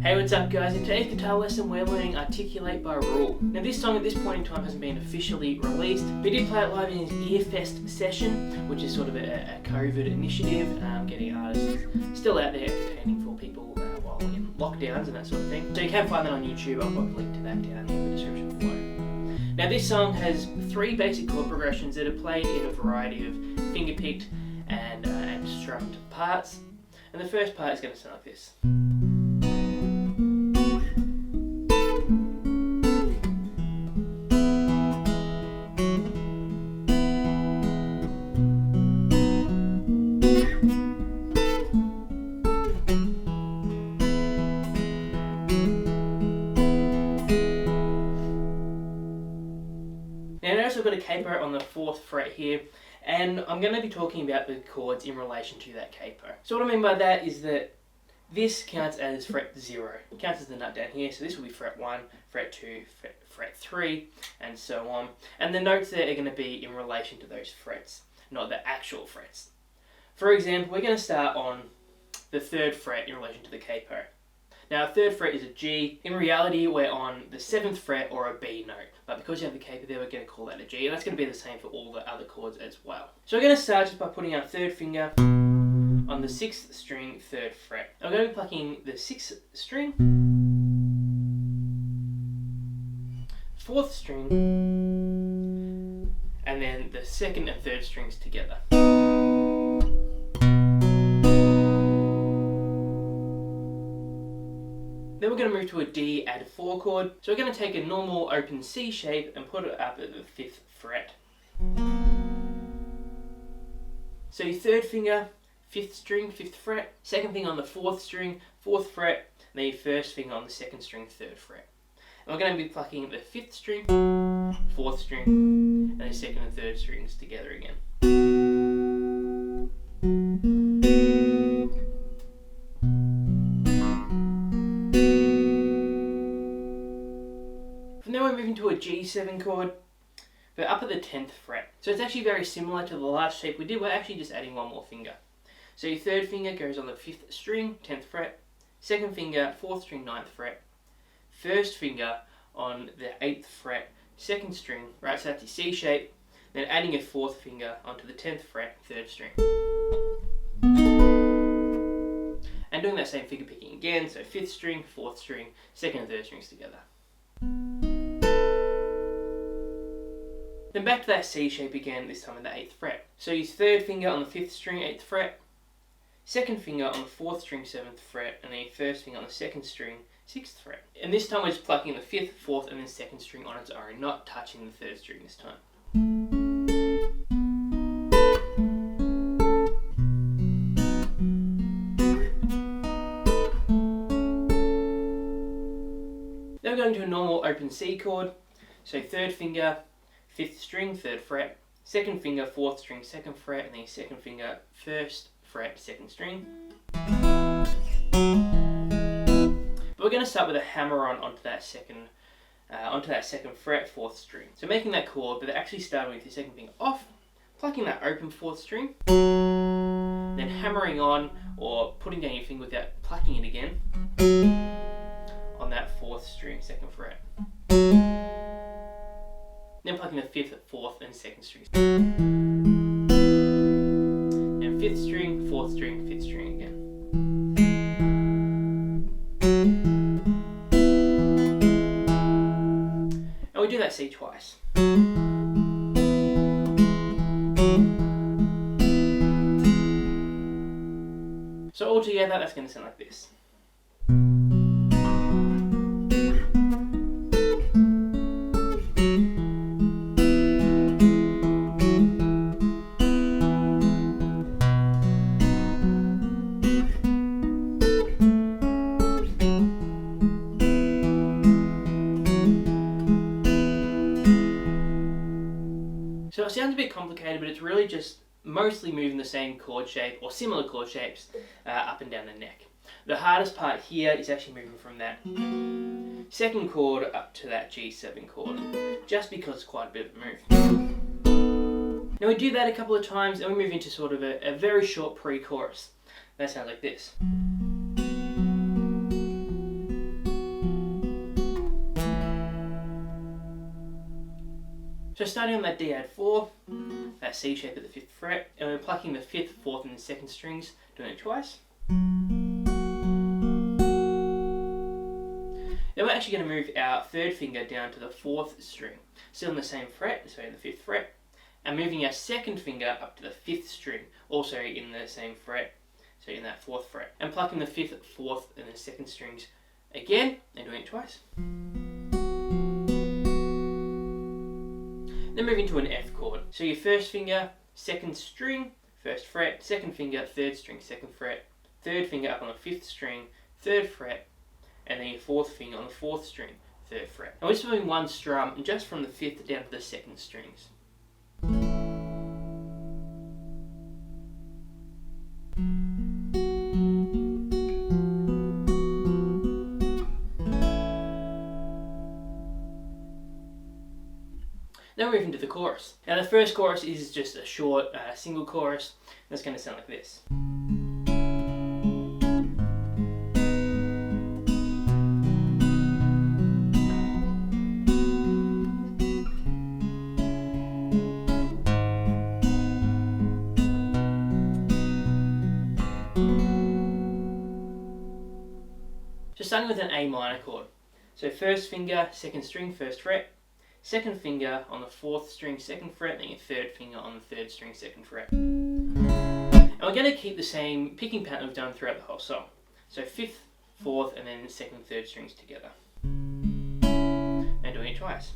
Hey, what's up guys? In today's guitar lesson we're learning Articulate by Ruel. Now this song at this point in time hasn't been officially released. We did play it live in his Earfest session, which is sort of a COVID initiative, getting artists still out there entertaining for people while in lockdowns and that sort of thing. So you can find that on YouTube. I'll put a link to that down in the description below. Now this song has 3 basic chord progressions that are played in a variety of finger-picked and strummed parts. And the first part is going to sound like this. Now notice I've got a capo on the 4th fret here, and I'm going to be talking about the chords in relation to that capo. So what I mean by that is that this counts as fret 0. It counts as the nut down here, so this will be fret 1, fret 2, fret 3, and so on. And the notes there are going to be in relation to those frets, not the actual frets. For example, we're going to start on the 3rd fret in relation to the capo. Now, a 3rd fret is a G. In reality, we're on the 7th fret or a B note. But because you have the capo there, we're going to call that a G. And that's going to be the same for all the other chords as well. So we're going to start just by putting our 3rd finger on the 6th string, 3rd fret. I'm going to be plucking the 6th string, 4th string, and then the 2nd and 3rd strings together. Then we're going to move to a D add 4 chord. So we're going to take a normal open C shape and put it up at the 5th fret. So your 3rd finger, 5th string, 5th fret. 2nd finger on the 4th string, 4th fret. And then your 1st finger on the 2nd string, 3rd fret. And we're going to be plucking the 5th string, 4th string, and the 2nd and 3rd strings together again. Then we're moving to a G7 chord, but up at the 10th fret. So it's actually very similar to the last shape we did. We're actually just adding one more finger. So your 3rd finger goes on the 5th string, 10th fret. 2nd finger, 4th string, 9th fret. 1st finger on the 8th fret, 2nd string, right, so that's your C shape. Then adding a 4th finger onto the 10th fret, 3rd string. And doing that same finger picking again, so 5th string, 4th string, 2nd and 3rd strings together. Then back to that C shape again, this time on the 8th fret. So your 3rd finger on the 5th string, 8th fret, 2nd finger on the 4th string, 7th fret, and then your 1st finger on the 2nd string, 6th fret. And this time we're just plucking the 5th, 4th, and then 2nd string on its own, not touching the 3rd string this time. Then we're going to a normal open C chord. So 3rd finger, 5th string, 3rd fret, 2nd finger, 4th string, 2nd fret, and then 2nd finger, 1st fret, 2nd string. But we're going to start with a hammer on onto that second fret, 4th string. So making that chord, but actually starting with your 2nd finger off, plucking that open 4th string, then hammering on or putting down your finger without plucking it again on that 4th string, 2nd fret. Then plucking the 5th, 4th, and 2nd strings. And 5th string, 4th string, 5th string again. And we do that C twice. So all together, that's going to sound like this. So it sounds a bit complicated, but it's really just mostly moving the same chord shape or similar chord shapes up and down the neck. The hardest part here is actually moving from that 2nd chord up to that G7 chord, just because it's quite a bit of a move. Now we do that a couple of times and we move into sort of a very short pre-chorus. That sounds like this. So starting on that D add 4, that C shape at the 5th fret, and we're plucking the 5th, 4th and the 2nd strings, doing it twice. Then we're actually going to move our 3rd finger down to the 4th string, still in the same fret, so in the 5th fret, and moving our 2nd finger up to the 5th string, also in the same fret, so in that 4th fret, and plucking the 5th, 4th and the 2nd strings again, and doing it twice. Then moving to an F chord. So your 1st finger, 2nd string, 1st fret, 2nd finger, 3rd string, 2nd fret, 3rd finger up on the 5th string, 3rd fret, and then your 4th finger on the 4th string, 3rd fret. And we're just doing one strum just from the 5th down to the 2nd strings. Then we're moving to the chorus. Now the first chorus is just a short single chorus. That's going to sound like this. So starting with an A minor chord. So 1st finger, 2nd string, 1st fret. 2nd finger on the 4th string, 2nd fret, then your 3rd finger on the 3rd string, 2nd fret. And we're going to keep the same picking pattern we've done throughout the whole song. So 5th, 4th, and then 2nd, 3rd strings together. And doing it twice.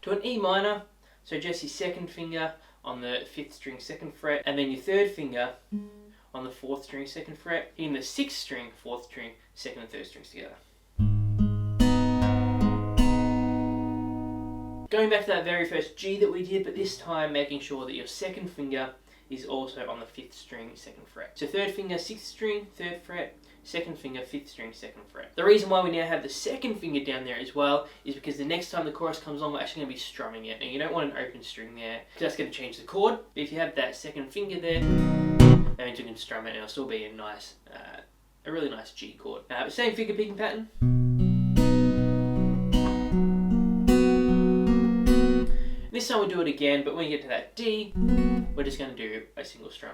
To an E minor, so just your 2nd finger on the 5th string, 2nd fret, and then your 3rd finger on the 4th string, 2nd fret, hitting the 6th string, 4th string, 2nd and 3rd strings together. Going back to that very first G that we did, but this time making sure that your 2nd finger is also on the 5th string, 2nd fret. So 3rd finger, 6th string, 3rd fret, 2nd finger, 5th string, 2nd fret. The reason why we now have the 2nd finger down there as well is because the next time the chorus comes along, we're actually going to be strumming it, and you don't want an open string there, because that's going to change the chord. But if you have that 2nd finger there, that means you can strum it and it'll still be a nice, a really nice G chord. Same finger picking pattern. This time we'll do it again, but when we get to that D, we're just going to do a single strum.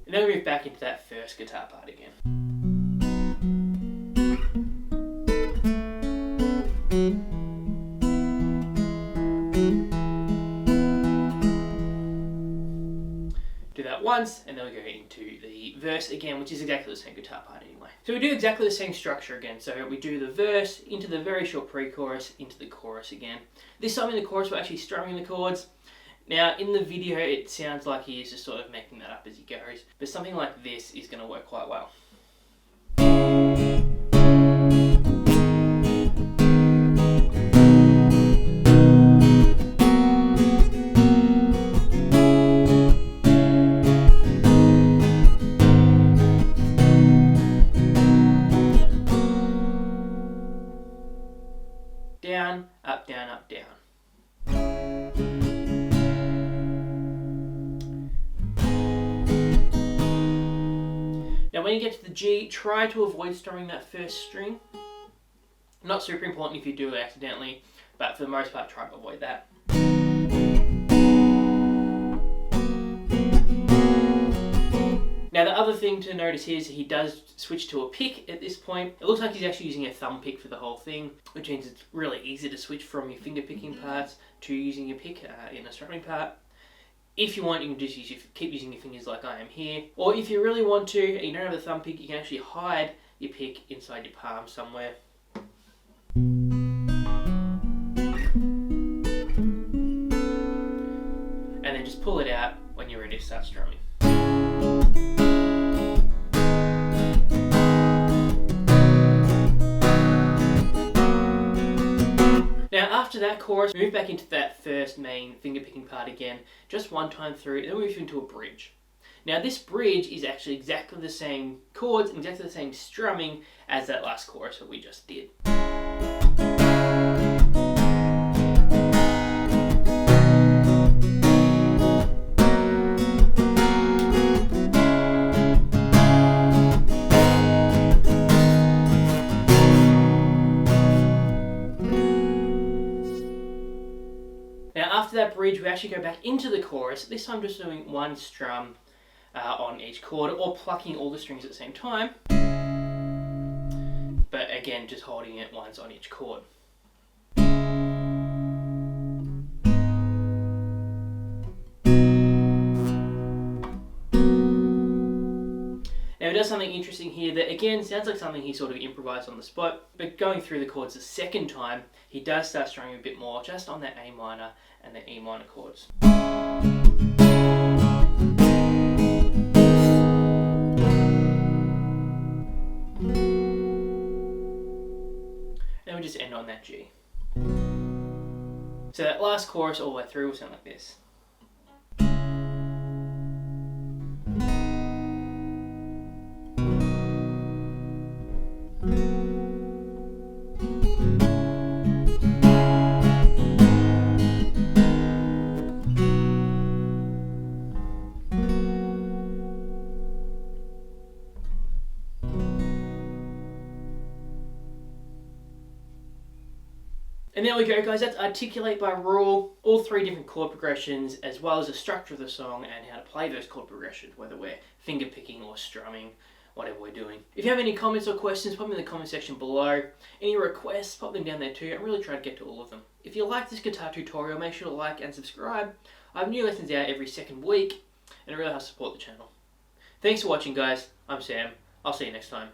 And then we move back into that first guitar part again. Do that once, and then we go into the verse again, which is exactly the same guitar part anyway. So we do exactly the same structure again. So we do the verse, into the very short pre-chorus, into the chorus again. This time in the chorus we're actually strumming the chords. Now in the video it sounds like he is just sort of making that up as he goes, but something like this is going to work quite well. Down, up, down, up, down. Now when you get to the G, try to avoid strumming that first string. Not super important if you do it accidentally, but for the most part try to avoid that. Now the other thing to notice here is he does switch to a pick at this point. It looks like he's actually using a thumb pick for the whole thing, which means it's really easy to switch from your finger picking parts to using your pick in a strumming part. If you want, you can just keep using your fingers like I am here. Or if you really want to, and you don't have a thumb pick, you can actually hide your pick inside your palm somewhere. And then just pull it out when you're ready to start strumming. Now after that chorus, move back into that first main finger picking part again, just one time through, then we move into a bridge. Now this bridge is actually exactly the same chords and exactly the same strumming as that last chorus that we just did. After that bridge, we actually go back into the chorus, this time just doing one strum on each chord, or plucking all the strings at the same time. But again, just holding it once on each chord. Now he does something interesting here that again sounds like something he sort of improvised on the spot, but going through the chords the second time, he does start strumming a bit more just on that A minor and the E minor chords. Then we just end on that G. So that last chorus all the way through will sound like this. And there we go, guys. That's Articulate by Ruel. All 3 different chord progressions, as well as the structure of the song and how to play those chord progressions, whether we're finger picking or strumming, whatever we're doing. If you have any comments or questions, pop them in the comment section below. Any requests, pop them down there too. I'm really trying to get to all of them. If you like this guitar tutorial, make sure to like and subscribe. I have new lessons out every second week, and it really helps support the channel. Thanks for watching, guys. I'm Sam. I'll see you next time.